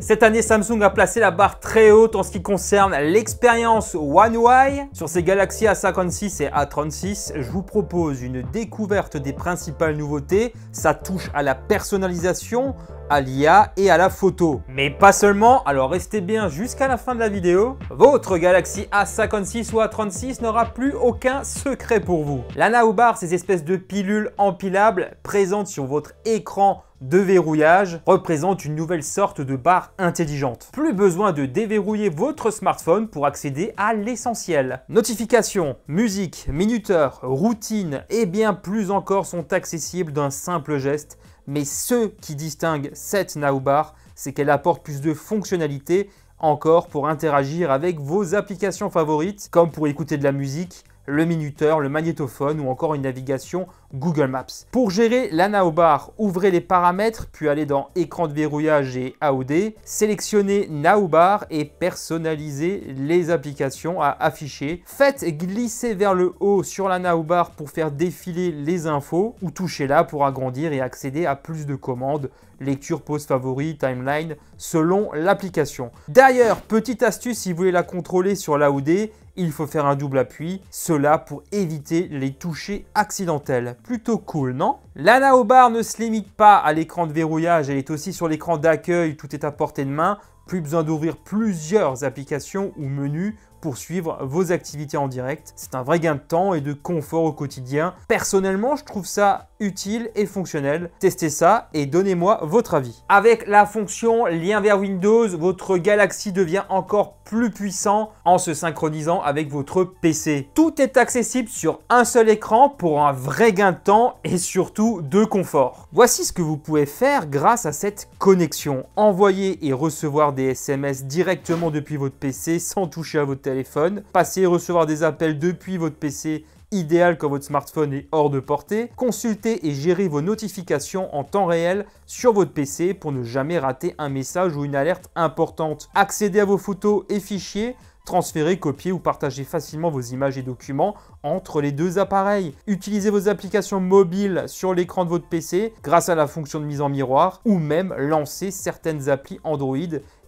Cette année, Samsung a placé la barre très haute en ce qui concerne l'expérience One UI. Sur ces Galaxy A56 et A36, je vous propose une découverte des principales nouveautés. Ça touche à la personnalisation, à l'IA et à la photo. Mais pas seulement, alors restez bien jusqu'à la fin de la vidéo. Votre Galaxy A56 ou A36 n'aura plus aucun secret pour vous. La Now Bar, ces espèces de pilules empilables présentes sur votre écran de verrouillage, représente une nouvelle sorte de barre intelligente. Plus besoin de déverrouiller votre smartphone pour accéder à l'essentiel. Notifications, musique, minuteur, routine et bien plus encore sont accessibles d'un simple geste. Mais ce qui distingue cette Now Bar, c'est qu'elle apporte plus de fonctionnalités encore pour interagir avec vos applications favorites, comme pour écouter de la musique, le minuteur, le magnétophone ou encore une navigation Google Maps. Pour gérer la Now Bar, ouvrez les paramètres puis allez dans écran de verrouillage et AOD, sélectionnez Now Bar et personnalisez les applications à afficher. Faites glisser vers le haut sur la Now Bar pour faire défiler les infos ou touchez-la pour agrandir et accéder à plus de commandes, lecture, pause favoris, timeline, selon l'application. D'ailleurs, petite astuce si vous voulez la contrôler sur l'AOD, il faut faire un double appui, cela pour éviter les touchés accidentels. Plutôt cool, non? La Now Bar ne se limite pas à l'écran de verrouillage, elle est aussi sur l'écran d'accueil, tout est à portée de main. Plus besoin d'ouvrir plusieurs applications ou menus pour suivre vos activités en direct. C'est un vrai gain de temps et de confort au quotidien. Personnellement, je trouve ça utile et fonctionnel. Testez ça et donnez-moi votre avis. Avec la fonction lien vers Windows, votre Galaxy devient encore plus puissant en se synchronisant avec votre PC. Tout est accessible sur un seul écran pour un vrai gain de temps et surtout de confort. Voici ce que vous pouvez faire grâce à cette connexion. Envoyer et recevoir des SMS directement depuis votre PC sans toucher à votre téléphone. Passer et recevoir des appels depuis votre PC, idéal quand votre smartphone est hors de portée. Consulter et gérer vos notifications en temps réel sur votre PC pour ne jamais rater un message ou une alerte importante. Accéder à vos photos et fichiers. Transférer, copier ou partager facilement vos images et documents entre les deux appareils. Utilisez vos applications mobiles sur l'écran de votre PC grâce à la fonction de mise en miroir ou même lancer certaines applis Android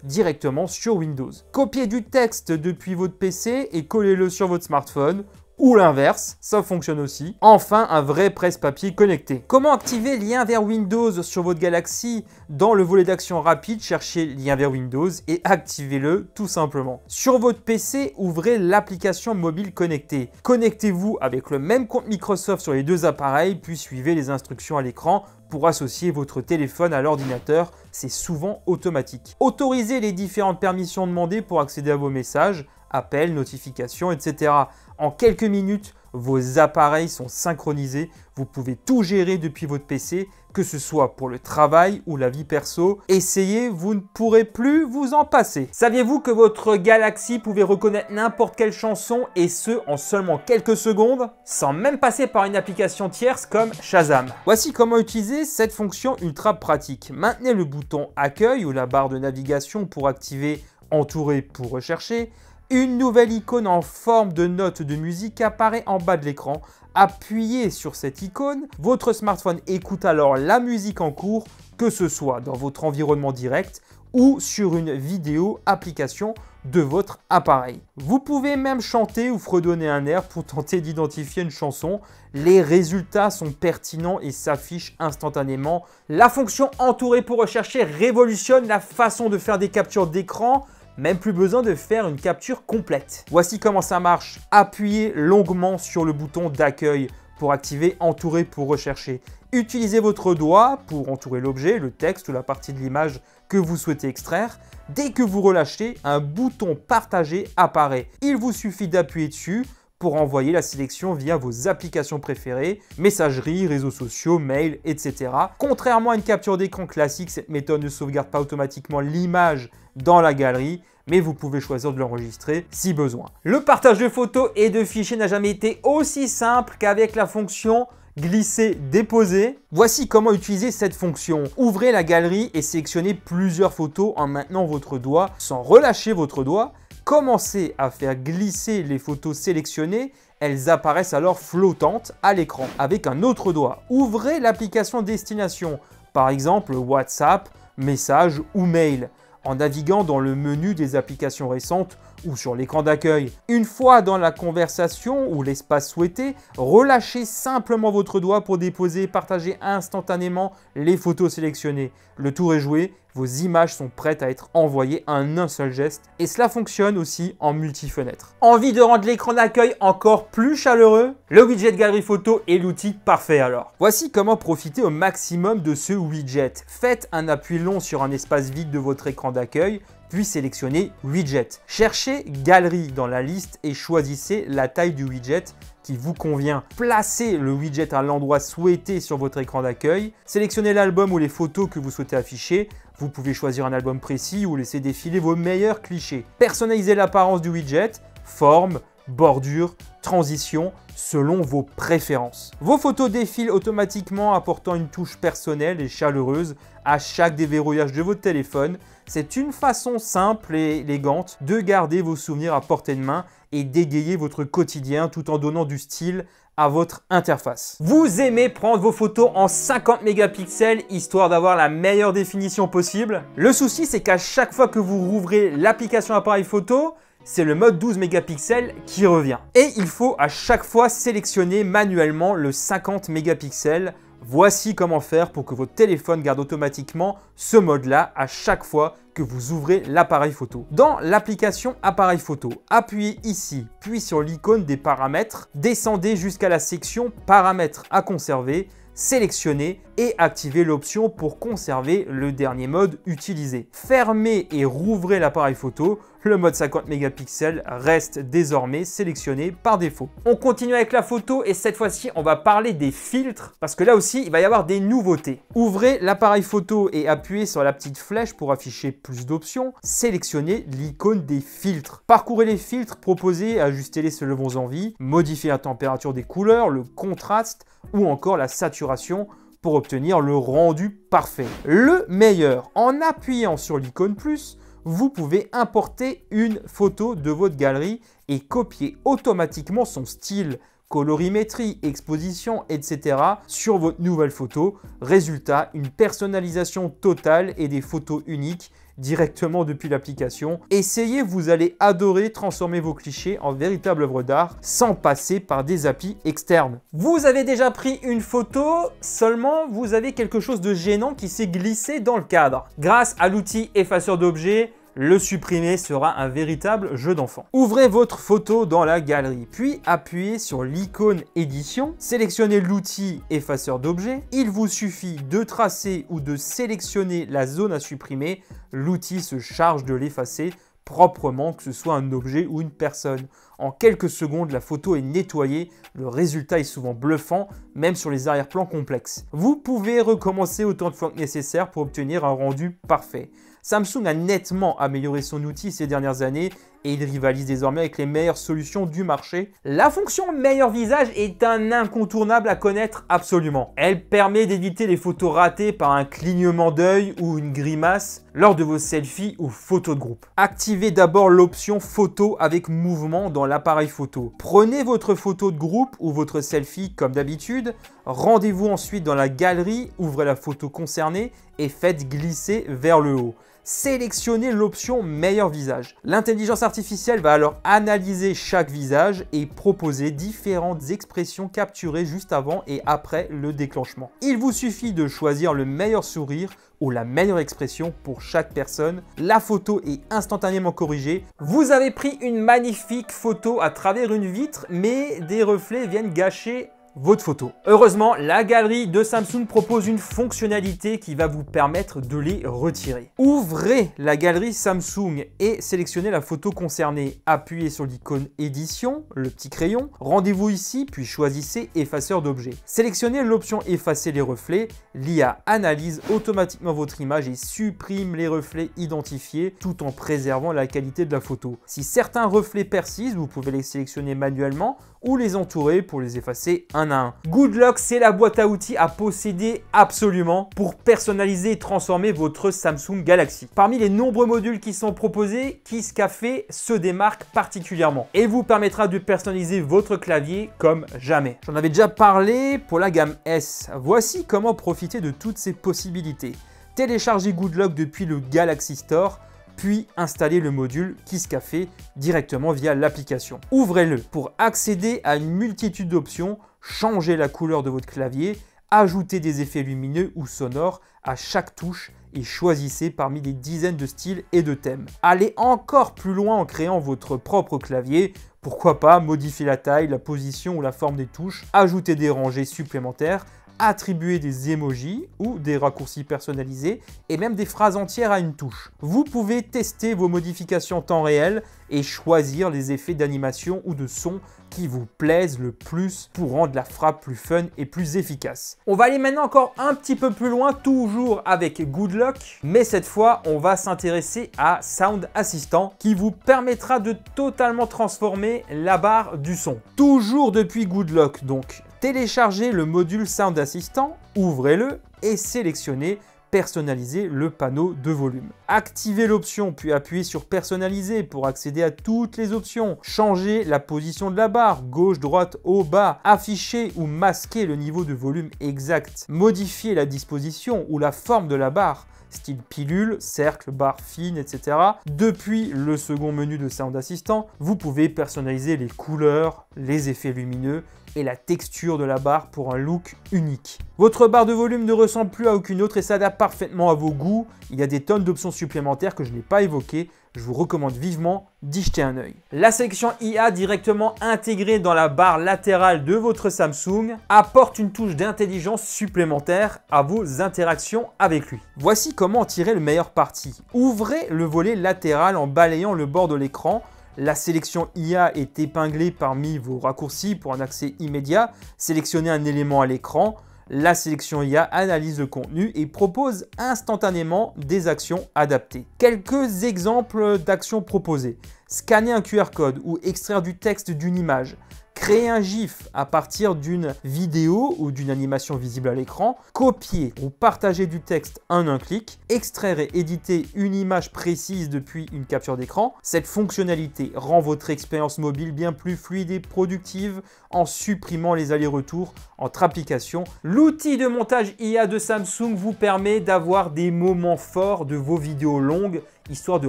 directement sur Windows. Copiez du texte depuis votre PC et collez-le sur votre smartphone. Ou l'inverse, ça fonctionne aussi. Enfin, un vrai presse-papier connecté. Comment activer lien vers Windows sur votre Galaxy? Dans le volet d'action rapide, cherchez lien vers Windows et activez-le tout simplement. Sur votre PC, ouvrez l'application mobile connectée. Connectez-vous avec le même compte Microsoft sur les deux appareils, puis suivez les instructions à l'écran pour associer votre téléphone à l'ordinateur. C'est souvent automatique. Autorisez les différentes permissions demandées pour accéder à vos messages, appels, notifications, etc. En quelques minutes, vos appareils sont synchronisés. Vous pouvez tout gérer depuis votre PC, que ce soit pour le travail ou la vie perso. Essayez, vous ne pourrez plus vous en passer. Saviez-vous que votre Galaxy pouvait reconnaître n'importe quelle chanson et ce en seulement quelques secondes, sans même passer par une application tierce comme Shazam? Voici comment utiliser cette fonction ultra pratique. Maintenez le bouton Accueil ou la barre de navigation pour activer Entourer pour rechercher. Une nouvelle icône en forme de note de musique apparaît en bas de l'écran. Appuyez sur cette icône, votre smartphone écoute alors la musique en cours, que ce soit dans votre environnement direct ou sur une vidéo application de votre appareil. Vous pouvez même chanter ou fredonner un air pour tenter d'identifier une chanson. Les résultats sont pertinents et s'affichent instantanément. La fonction Entourer pour rechercher révolutionne la façon de faire des captures d'écran. Même plus besoin de faire une capture complète. Voici comment ça marche. Appuyez longuement sur le bouton d'accueil pour activer Entourer pour rechercher. Utilisez votre doigt pour entourer l'objet, le texte ou la partie de l'image que vous souhaitez extraire. Dès que vous relâchez, un bouton Partager apparaît. Il vous suffit d'appuyer dessus pour envoyer la sélection via vos applications préférées, messagerie, réseaux sociaux, mail, etc. Contrairement à une capture d'écran classique, cette méthode ne sauvegarde pas automatiquement l'image dans la galerie, mais vous pouvez choisir de l'enregistrer si besoin. Le partage de photos et de fichiers n'a jamais été aussi simple qu'avec la fonction glisser, déposer. Voici comment utiliser cette fonction. Ouvrez la galerie et sélectionnez plusieurs photos en maintenant votre doigt sans relâcher votre doigt. Commencez à faire glisser les photos sélectionnées. Elles apparaissent alors flottantes à l'écran avec un autre doigt. Ouvrez l'application destination, par exemple WhatsApp, message ou mail. en naviguant dans le menu des applications récentes ou sur l'écran d'accueil. Une fois dans la conversation ou l'espace souhaité, relâchez simplement votre doigt pour déposer et partager instantanément les photos sélectionnées. Le tour est joué, vos images sont prêtes à être envoyées en un seul geste et cela fonctionne aussi en multi-fenêtre. Envie de rendre l'écran d'accueil encore plus chaleureux? Le widget Galerie Photo est l'outil parfait alors. Voici comment profiter au maximum de ce widget. Faites un appui long sur un espace vide de votre écran d'accueil, puis sélectionnez Widget. Cherchez Galerie dans la liste et choisissez la taille du widget qui vous convient. Placez le widget à l'endroit souhaité sur votre écran d'accueil. Sélectionnez l'album ou les photos que vous souhaitez afficher. Vous pouvez choisir un album précis ou laisser défiler vos meilleurs clichés. Personnalisez l'apparence du widget, forme, bordure, transition, selon vos préférences. Vos photos défilent automatiquement apportant une touche personnelle et chaleureuse à chaque déverrouillage de votre téléphone. C'est une façon simple et élégante de garder vos souvenirs à portée de main et d'égayer votre quotidien tout en donnant du style à votre interface. Vous aimez prendre vos photos en 50 mégapixels histoire d'avoir la meilleure définition possible? Le souci, c'est qu'à chaque fois que vous rouvrez l'application appareil photo, c'est le mode 12 mégapixels qui revient. Et il faut à chaque fois sélectionner manuellement le 50 mégapixels. Voici comment faire pour que votre téléphone garde automatiquement ce mode-là à chaque fois que vous ouvrez l'appareil photo. Dans l'application appareil photo, appuyez ici, puis sur l'icône des paramètres, descendez jusqu'à la section paramètres à conserver, sélectionnez et activez l'option pour conserver le dernier mode utilisé. Fermez et rouvrez l'appareil photo. Le mode 50 mégapixels reste désormais sélectionné par défaut. On continue avec la photo et cette fois-ci, on va parler des filtres parce que là aussi, il va y avoir des nouveautés. Ouvrez l'appareil photo et appuyez sur la petite flèche pour afficher plus d'options. Sélectionnez l'icône des filtres. Parcourez les filtres proposés, ajustez-les selon vos envies, modifiez la température des couleurs, le contraste ou encore la saturation pour obtenir le rendu parfait. Le meilleur, en appuyant sur l'icône plus, vous pouvez importer une photo de votre galerie et copier automatiquement son style, colorimétrie, exposition, etc. sur votre nouvelle photo. Résultat, une personnalisation totale et des photos uniques directement depuis l'application. Essayez, vous allez adorer transformer vos clichés en véritable œuvre d'art sans passer par des applis externes. Vous avez déjà pris une photo, seulement vous avez quelque chose de gênant qui s'est glissé dans le cadre. Grâce à l'outil effaceur d'objets, le supprimer sera un véritable jeu d'enfant. Ouvrez votre photo dans la galerie, puis appuyez sur l'icône édition, sélectionnez l'outil effaceur d'objets. Il vous suffit de tracer ou de sélectionner la zone à supprimer. L'outil se charge de l'effacer proprement, que ce soit un objet ou une personne. En quelques secondes, la photo est nettoyée. Le résultat est souvent bluffant, même sur les arrière-plans complexes. Vous pouvez recommencer autant de fois que nécessaire pour obtenir un rendu parfait. Samsung a nettement amélioré son outil ces dernières années et il rivalise désormais avec les meilleures solutions du marché. La fonction meilleur visage est un incontournable à connaître absolument. Elle permet d'éviter les photos ratées par un clignement d'œil ou une grimace lors de vos selfies ou photos de groupe. Activez d'abord l'option photo avec mouvement dans l'appareil photo. Prenez votre photo de groupe ou votre selfie comme d'habitude. Rendez-vous ensuite dans la galerie, ouvrez la photo concernée et faites glisser vers le haut. Sélectionnez l'option meilleur visage. L'intelligence artificielle va alors analyser chaque visage et proposer différentes expressions capturées juste avant et après le déclenchement. Il vous suffit de choisir le meilleur sourire ou la meilleure expression pour chaque personne. La photo est instantanément corrigée. Vous avez pris une magnifique photo à travers une vitre, mais des reflets viennent gâcher votre photo. Heureusement, la galerie de Samsung propose une fonctionnalité qui va vous permettre de les retirer. Ouvrez la galerie Samsung et sélectionnez la photo concernée. Appuyez sur l'icône édition, le petit crayon. Rendez-vous ici, puis choisissez effaceur d'objets. Sélectionnez l'option effacer les reflets. L'IA analyse automatiquement votre image et supprime les reflets identifiés tout en préservant la qualité de la photo. Si certains reflets persistent, vous pouvez les sélectionner manuellement ou les entourer pour les effacer un à un. Goodlock, c'est la boîte à outils à posséder absolument pour personnaliser et transformer votre Samsung Galaxy. Parmi les nombreux modules qui sont proposés, KissCafé se démarque particulièrement et vous permettra de personnaliser votre clavier comme jamais. J'en avais déjà parlé pour la gamme S. Voici comment profiter de toutes ces possibilités. Téléchargez Goodlock depuis le Galaxy Store. puis installez le module KissCafé directement via l'application. Ouvrez-le pour accéder à une multitude d'options, changer la couleur de votre clavier, ajouter des effets lumineux ou sonores à chaque touche et choisissez parmi des dizaines de styles et de thèmes. Allez encore plus loin en créant votre propre clavier. Pourquoi pas modifier la taille, la position ou la forme des touches, ajouter des rangées supplémentaires, attribuer des emojis ou des raccourcis personnalisés et même des phrases entières à une touche. Vous pouvez tester vos modifications en temps réel et choisir les effets d'animation ou de son qui vous plaisent le plus pour rendre la frappe plus fun et plus efficace. On va aller maintenant encore un petit peu plus loin, toujours avec Goodlock, mais cette fois on va s'intéresser à Sound Assistant qui vous permettra de totalement transformer la barre du son. Toujours depuis Goodlock donc. Téléchargez le module Sound Assistant, ouvrez-le et sélectionnez personnaliser le panneau de volume. Activez l'option puis appuyez sur personnaliser pour accéder à toutes les options. Changez la position de la barre, gauche, droite, haut, bas. Afficher ou masquer le niveau de volume exact. Modifier la disposition ou la forme de la barre, style pilule, cercle, barre fine, etc. Depuis le second menu de Sound Assistant, vous pouvez personnaliser les couleurs, les effets lumineux et la texture de la barre pour un look unique. Votre barre de volume ne ressemble plus à aucune autre et s'adapte parfaitement à vos goûts. Il y a des tonnes d'options supplémentaires que je n'ai pas évoquées. Je vous recommande vivement d'y jeter un œil. La sélection IA directement intégrée dans la barre latérale de votre Samsung apporte une touche d'intelligence supplémentaire à vos interactions avec lui. Voici comment en tirer le meilleur parti. Ouvrez le volet latéral en balayant le bord de l'écran. La sélection IA est épinglée parmi vos raccourcis pour un accès immédiat. Sélectionnez un élément à l'écran. La sélection IA analyse le contenu et propose instantanément des actions adaptées. Quelques exemples d'actions proposées. Scanner un QR code ou extraire du texte d'une image. Créer un GIF à partir d'une vidéo ou d'une animation visible à l'écran, copier ou partager du texte en un clic, extraire et éditer une image précise depuis une capture d'écran. Cette fonctionnalité rend votre expérience mobile bien plus fluide et productive en supprimant les allers-retours entre applications. L'outil de montage IA de Samsung vous permet d'avoir des moments forts de vos vidéos longues, histoire de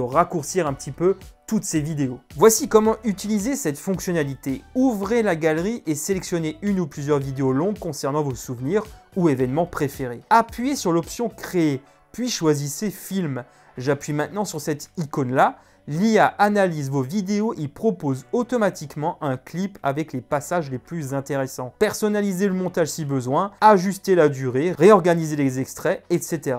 raccourcir un petit peu toutes ces vidéos. Voici comment utiliser cette fonctionnalité. Ouvrez la galerie et sélectionnez une ou plusieurs vidéos longues concernant vos souvenirs ou événements préférés. Appuyez sur l'option Créer, puis choisissez Film. J'appuie maintenant sur cette icône-là. L'IA analyse vos vidéos et propose automatiquement un clip avec les passages les plus intéressants. Personnalisez le montage si besoin, ajustez la durée, réorganisez les extraits, etc.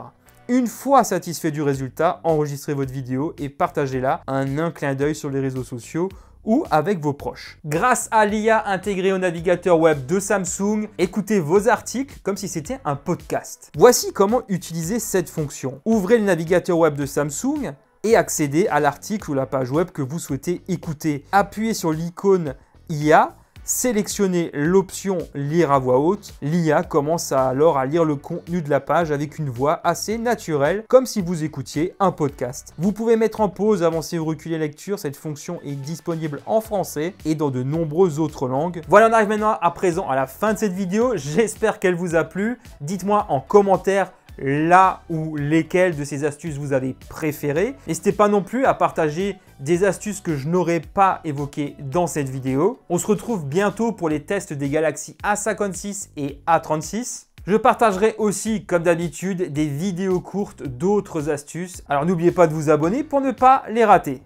Une fois satisfait du résultat, enregistrez votre vidéo et partagez-la en un clin d'œil sur les réseaux sociaux ou avec vos proches. Grâce à l'IA intégrée au navigateur web de Samsung, écoutez vos articles comme si c'était un podcast. Voici comment utiliser cette fonction. Ouvrez le navigateur web de Samsung et accédez à l'article ou la page web que vous souhaitez écouter. Appuyez sur l'icône IA. Sélectionnez l'option lire à voix haute. L'IA commence alors à lire le contenu de la page avec une voix assez naturelle, comme si vous écoutiez un podcast. Vous pouvez mettre en pause, avancer ou reculer la lecture. Cette fonction est disponible en français et dans de nombreuses autres langues. Voilà, on arrive maintenant à présent à la fin de cette vidéo. J'espère qu'elle vous a plu. Dites-moi en commentaire là ou lesquelles de ces astuces vous avez préférées. N'hésitez pas non plus à partager des astuces que je n'aurais pas évoquées dans cette vidéo. On se retrouve bientôt pour les tests des Galaxy A56 et A36. Je partagerai aussi, comme d'habitude, des vidéos courtes d'autres astuces. Alors n'oubliez pas de vous abonner pour ne pas les rater.